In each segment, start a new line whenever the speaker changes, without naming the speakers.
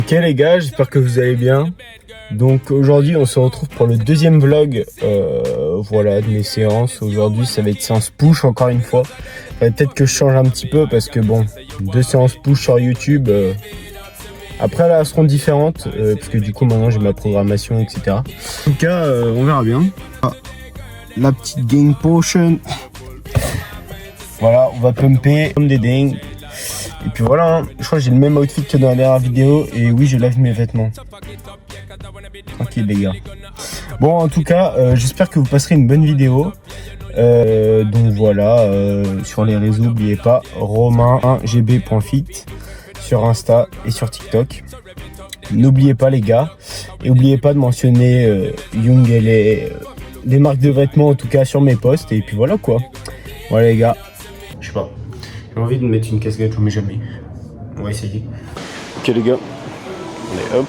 Ok les gars, j'espère que vous allez bien. Donc aujourd'hui on se retrouve pour le deuxième vlog voilà, de mes séances. Aujourd'hui ça va être séance push encore une fois. Peut-être que je change un petit peu parce que bon, 2 séances push sur YouTube. Après là elles seront différentes parce que du coup maintenant j'ai ma programmation etc. En tout cas on verra bien. Ah, la petite gain potion. Voilà, on va pumper comme des dingues. Et puis voilà, hein. Je crois que j'ai le même outfit que dans la dernière vidéo. Et oui, je lave mes vêtements. Tranquille les gars. Bon, en tout cas, j'espère que vous passerez une bonne vidéo. Donc voilà, sur les réseaux, n'oubliez pas, romain1gb.fit sur Insta et sur TikTok. N'oubliez pas les gars. Et n'oubliez pas de mentionner Young et des marques de vêtements en tout cas sur mes posts. Et puis voilà quoi. Voilà les gars. Je sais pas. J'ai envie de mettre une casquette, mais jamais. On va essayer. Ok les gars. Allez hop.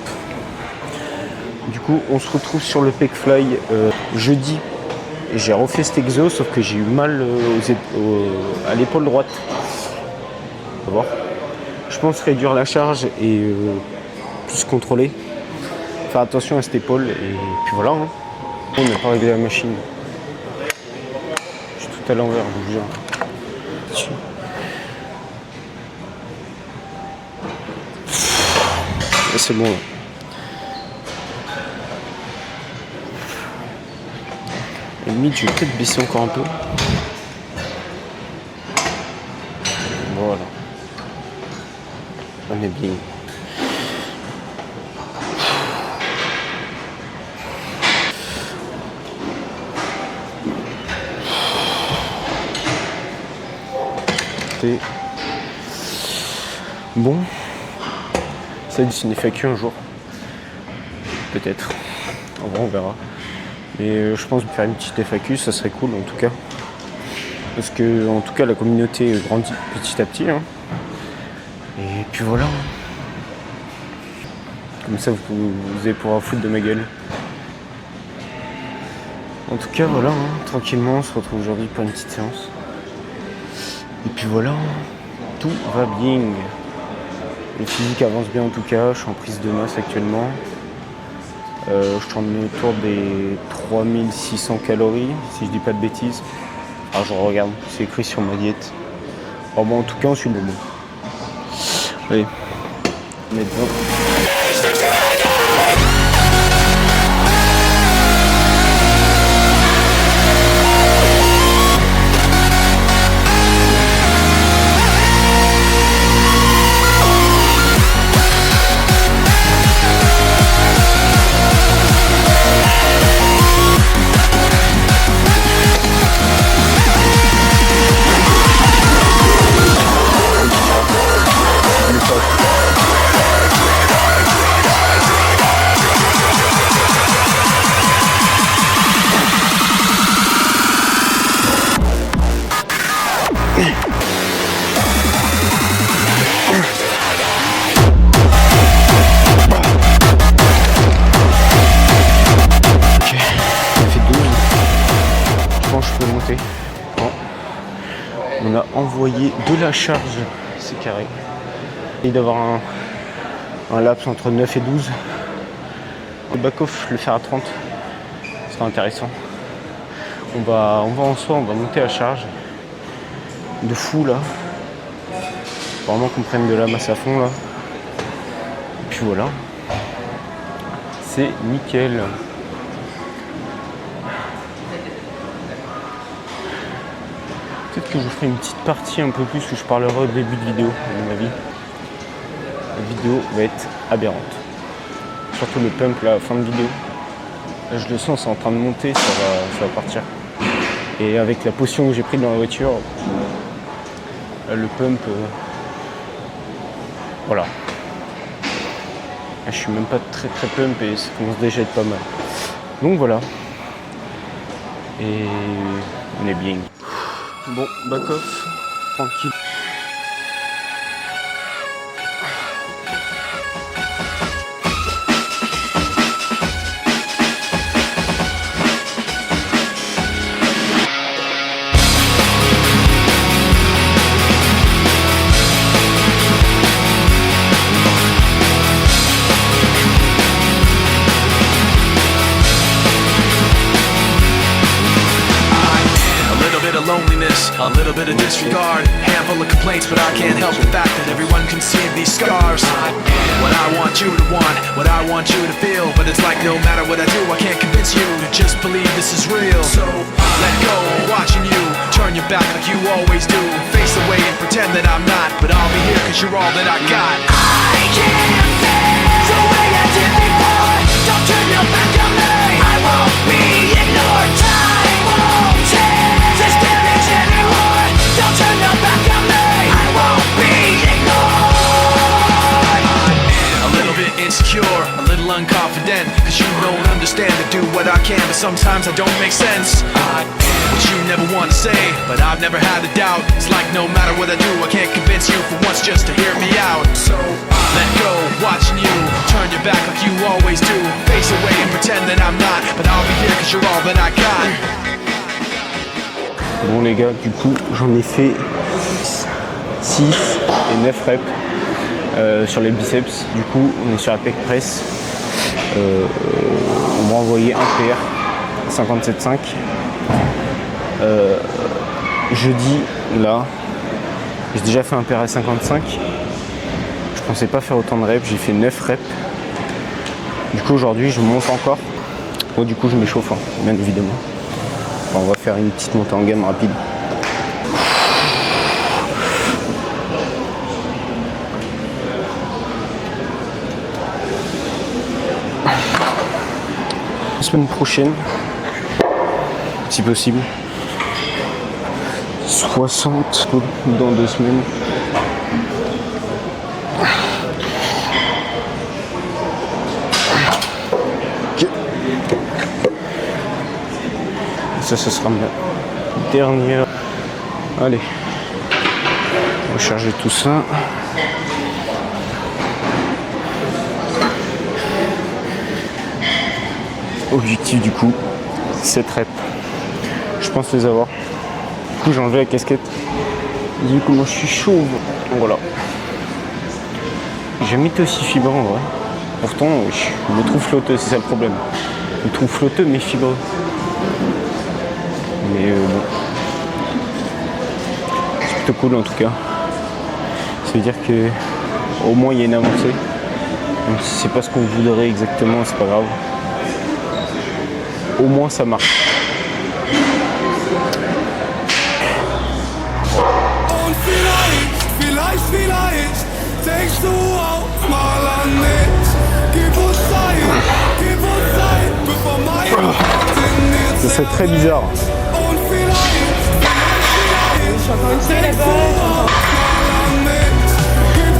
Du coup on se retrouve sur le Pecfly jeudi. J'ai refait cet exo sauf que j'ai eu mal à l'épaule droite. On va voir. Je pense réduire la charge et plus contrôler. Faire attention à cette épaule et puis voilà. Hein. On n'a pas réglé la machine. Je suis tout à l'envers, je vous jure. C'est bon là. Et limite je vais peut-être baisser encore un peu. Voilà. On est bien. Et bon. Ça dit c'est une FAQ un jour. Peut-être. En vrai on verra. Mais je pense que faire une petite FAQ ça serait cool en tout cas. Parce que en tout cas la communauté grandit petit à petit. Hein. Et puis voilà. Comme ça vous allez pouvoir foutre de ma gueule. En tout cas voilà, hein. Tranquillement on se retrouve aujourd'hui pour une petite séance. Et puis voilà, tout va bien. Le physique avance bien en tout cas, je suis en prise de masse actuellement. Je tourne autour des 3600 calories, si je dis pas de bêtises. Alors je regarde, c'est écrit sur ma diète. Alors bon, en tout cas, on suit le bon. Allez, on est dedans. On a envoyé de la charge, c'est carré. Il doit y avoir un laps entre 9 et 12. Le back-off, le faire à 30, ce sera intéressant. On va en soi, on va monter la charge de fou là. Vraiment qu'on prenne de la masse à fond là. Et puis voilà. C'est nickel. Peut-être que je vous ferai une petite partie un peu plus où je parlerai au début de vidéo, à mon avis. La vidéo va être aberrante. Surtout le pump là, fin de vidéo. Là, je le sens, c'est en train de monter, ça va partir. Et avec la potion que j'ai prise dans la voiture, là, le pump, voilà. Là, je suis même pas très pump et ça commence déjà à être pas mal. Donc voilà. Et on est bien. Bon, back off, tranquille.
A little bit of disregard, handful of complaints, but I can't help the fact that everyone can see these scars. What I want you to want, what I want you to feel, but it's like no matter what I do, I can't convince you to just believe this is real. So let go, watching you turn your back like you always do. Face away and pretend that I'm not, but I'll be here cause you're all that I got. I can't face the way I did before. Don't turn your back on me, I won't be ignored. Time won't change this damage anymore. Don't turn your back on me, I won't be ignored. A little bit insecure, a little unconfident, cause you don't understand to do what I can, but sometimes I don't make sense. What you never want to say, but I've never had a doubt. It's like no matter what I do, I can't convince you for once just to hear me out. So let go, watching you turn your back like you always do. Face away and pretend that I'm not, but I'll be here cause you're all that I got.
Bon les gars, du coup j'en ai fait 6 et 9 reps sur les biceps. Du coup on est sur la pec press. On m'a envoyé un PR 57,5. Jeudi là j'ai déjà fait un PR à 55. Je pensais pas faire autant de reps, j'ai fait 9 reps. Du coup aujourd'hui je monte encore. Bon, du coup je m'échauffe hein, bien évidemment. Enfin, on va faire une petite montée en gamme rapide. La semaine prochaine, si possible, 60 dans 2 semaines. Okay. Ça, ce sera ma dernière. Allez, on va charger tout ça. Objectif du coup 7 reps, je pense les avoir. Du coup j'ai enlevé la casquette, vu comment je suis chauve. Donc voilà, j'ai jamais été aussi fibreux en vrai. Pourtant je me trouve flotteux, c'est ça le problème. Je me trouve flotteux mais fibreux. Mais bon, c'est plutôt cool en tout cas. Ça veut dire que au moins il y a une avancée. Même si c'est pas ce qu'on voudrait exactement, c'est pas grave. Au moins ça marche.
Und vielleicht denkst du auch mal an mich. Gib uns Zeit, bevor mein
Ça serait très bizarre.
Und vielleicht denkst du auch mal an mich. Gib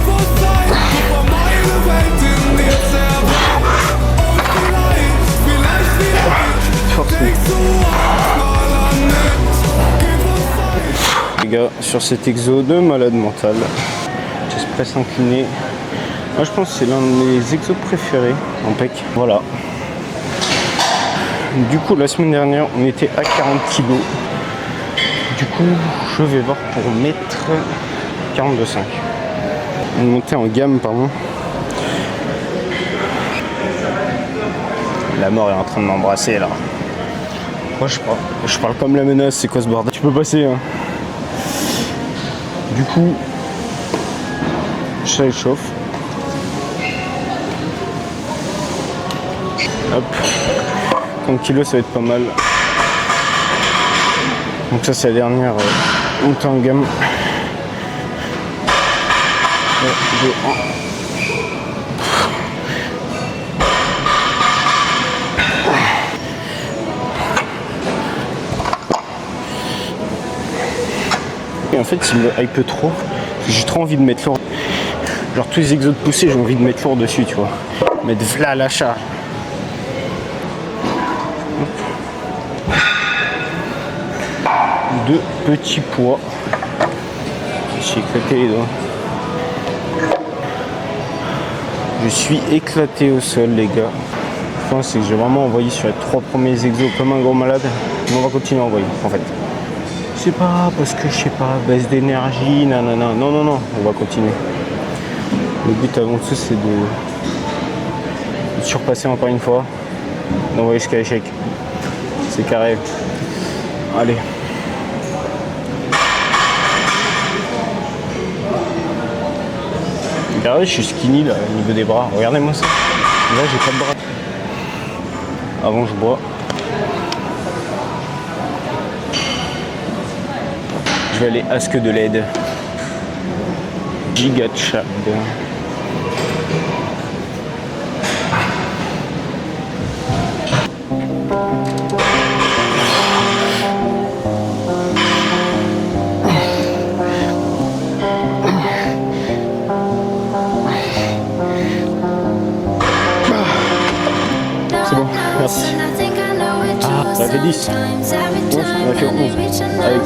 uns Zeit, bevor meine Welt in dir zerbricht. Und vielleicht denkst du auch mal an mich. Gib uns Zeit.
Les gars, sur cet exo de malade mental, chest press incliné. Moi je pense que c'est l'un de mes exos préférés en pec. Voilà. Du coup la semaine dernière on était à 40 kg. Du coup je vais voir pour mettre 42,5. On monter en gamme pardon. La mort est en train de m'embrasser là. Moi je parle comme la menace, c'est quoi ce bordel? Tu peux passer hein. Du coup ça échauffe. Hop. 30 kg ça va être pas mal. Donc ça c'est la dernière montée en gamme. 2, 1. Et en fait il me hype trop. J'ai trop envie de mettre lourd. Genre tous les exos de poussée j'ai envie de mettre lourd dessus tu vois. Mettre v'là la charge. Deux petits poids. J'ai éclaté les doigts. Je suis éclaté au sol les gars. Enfin, c'est que j'ai vraiment envoyé sur les 3 premiers exos comme un gros malade. Mais on va continuer à envoyer en fait. C'est pas parce que je sais pas, baisse d'énergie, nanana. Non, non, non, on va continuer. Le but avant tout c'est de surpasser encore une fois. D'envoyer jusqu'à l'échec. C'est carré. Allez. Regardez, je suis skinny là au niveau des bras. Regardez-moi ça. Là, j'ai pas de bras. Avant, je bois. Je vais aller ask de l'aide. Giga Chad. C'est bon, merci. Ah, ça fait 10. 11, on a fait 11. Avec.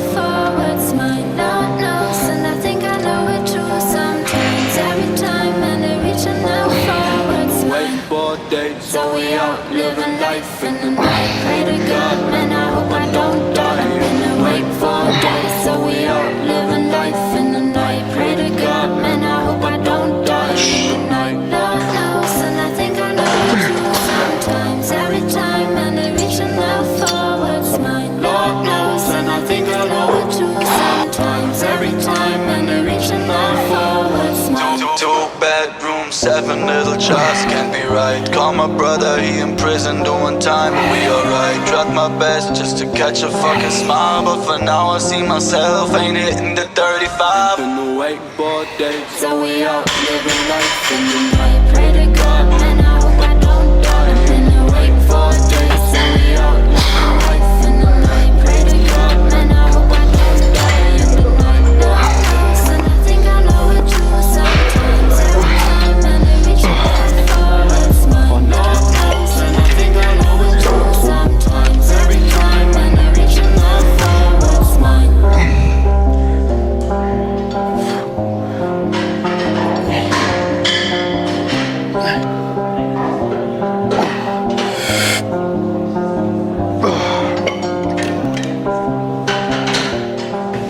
So we out living life in the night. Pray to God, man, I hope I don't die. I've been awake for days. So we out living life in the night. Pray to God, man, I hope I don't die in the night. Lord knows, and I think I know it too. Sometimes, every time, and they're reaching out for what's mine. Lord knows, and I think I know it too. Sometimes, every time, and they're reaching out for what's mine.
2-bedroom, 7 little jobs can't be right. Call my brother, he in prison doing time, but we alright. Tried my best just to catch a fucking smile, but for now I see myself ain't hitting the 35.
Been awake for days. So we out living life in the night. Pray to God, man, I hope I don't die. I've been awake for days. So we out living life in the night. Pray to God, man, I hope I don't die in the night. Lord knows, and I think I know it too. Sometimes, every time, and they reach out for what's mine. Lord knows, and I think I know it too. Sometimes, every time, and they reach out for what's mine.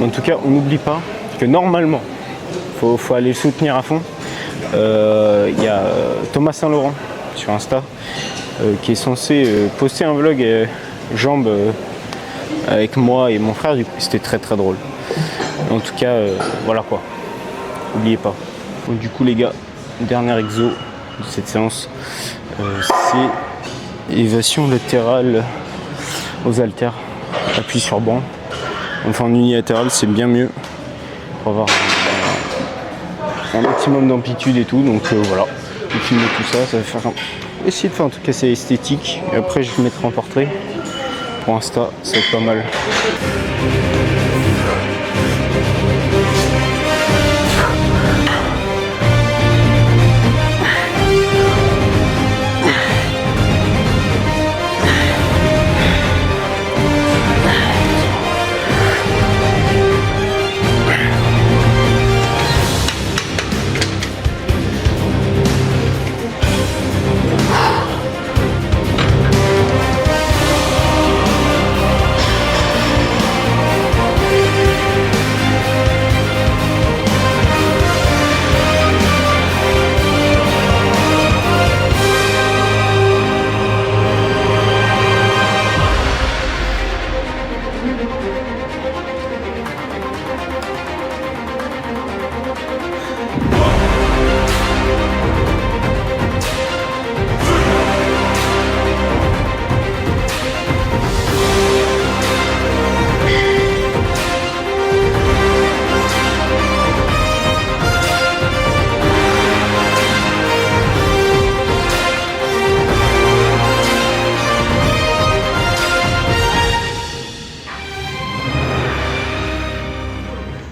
En tout cas, on n'oublie pas que normalement, faut aller le soutenir à fond. Il y a Thomas Saint-Laurent sur Insta qui est censé poster un vlog jambes avec moi et mon frère. C'était très très drôle. En tout cas, voilà quoi. N'oubliez pas. Donc, du coup, les gars, dernier exo de cette séance, c'est élévation latérale aux haltères, appui sur banc. Enfin, en unilatéral, c'est bien mieux pour avoir un maximum d'amplitude et tout. Donc voilà, je vais filmer tout ça, ça va faire essayer de faire en tout cas c'est esthétique. Et après, je le mettrai en portrait pour Insta, ça va être pas mal.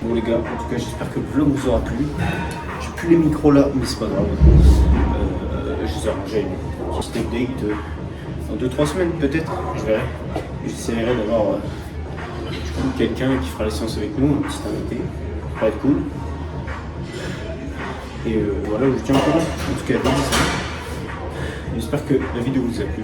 Bon les gars, en tout cas j'espère que le vlog vous aura plu. J'ai plus les micros là, mais c'est pas grave. Je les ai arrangés avec une petite update dans 2-3 semaines peut-être, je verrai. J'essaierai d'avoir quelqu'un qui fera la séance avec nous, un petit invité, ça va être cool. Et voilà, je vous tiens au courant. En tout cas, j'espère que la vidéo vous a plu.